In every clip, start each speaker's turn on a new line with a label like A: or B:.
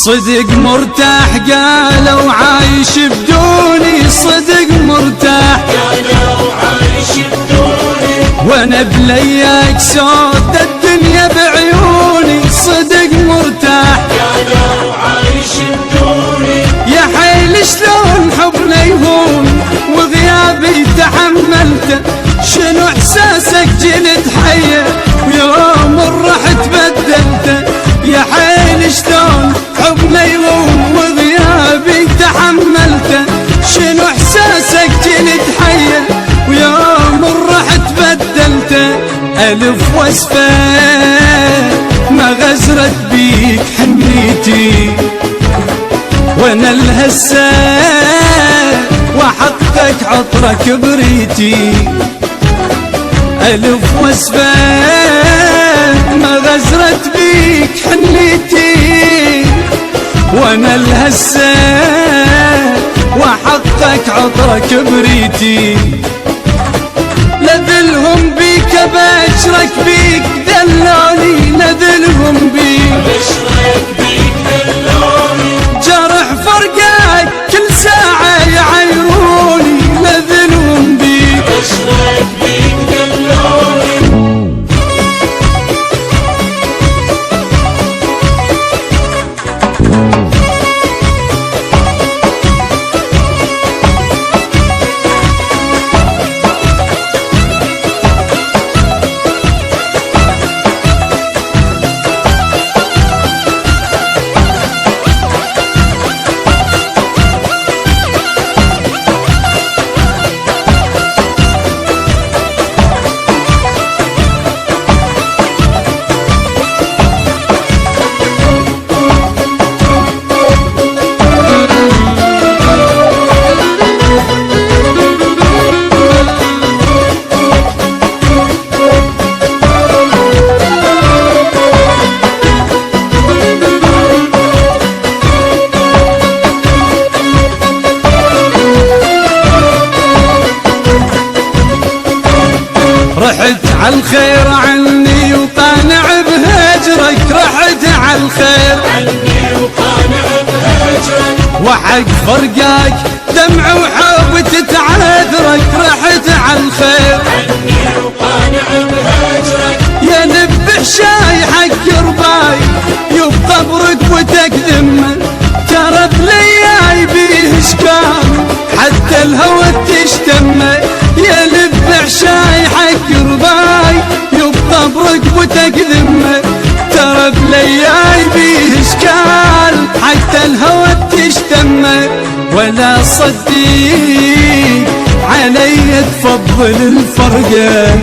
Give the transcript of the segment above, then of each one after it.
A: صدق مرتاح قالوا عايش بدوني، صدق مرتاح
B: قالوا عايش بدوني،
A: وانا بلياك سود الدنيا بعيوني. صدق مرتاح
B: قالوا عايش بدوني،
A: يا حيل شلون حبنا يهون وغيابي تحملته. شنو احساسك جلد حيه ويوم رحت بدلته. يا حيل شلون حبنا يهون وغيابي تحملته. شنو احساسك جلد حيه ويوم رحت بدلته. الف وصفه ما غزرت بيك حنيتي وانا الهسه وحقك عطرك بريتي. الف وصفه ما غزرت بيك حنيتي وانا الهسه وحقك عطرك بريتي. لذلهم بيك بشرك بيك دلوني، لذلهم بيك
B: بشرك بيك دلوني،
A: جرح فرقك كل ساعة يعيروني. لذلهم بيك
B: بشرك بيك دلوني.
A: رحت عالخير عني وقانع بهجرك. رحت عالخير
B: عني وقانع بهجرك،
A: وحق فرقاك دمع وحب تتعذرك. رحت عالخير
B: عني وقانع بهجرك،
A: يا نبح شاي حق رباي يبقى بركبتك ذمه. ترى بلياي بيه شكام حتى الهوى تشتمه. يا نبح شاي حق رباي يبقى بركبتك ذمه. ترى بلياي بيه شكال حتى الهوى تشتمه. ولا صديق علي تفضل الفرقه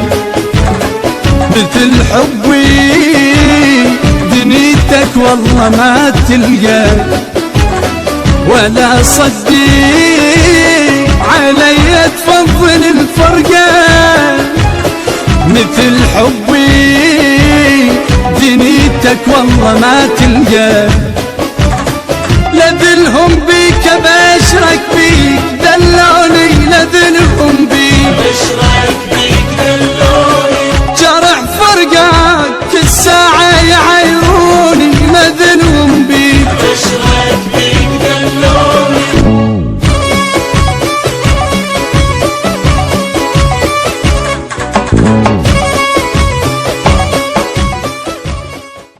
A: مثل حبي دنيتك والله ما تلقى. ولا صديق علي تفضل الفرقة مثل حبي دنيتك والله ما تلقى. لذلهم بيك بشرك بيك دلوني، لذلهم بيك
B: بشرك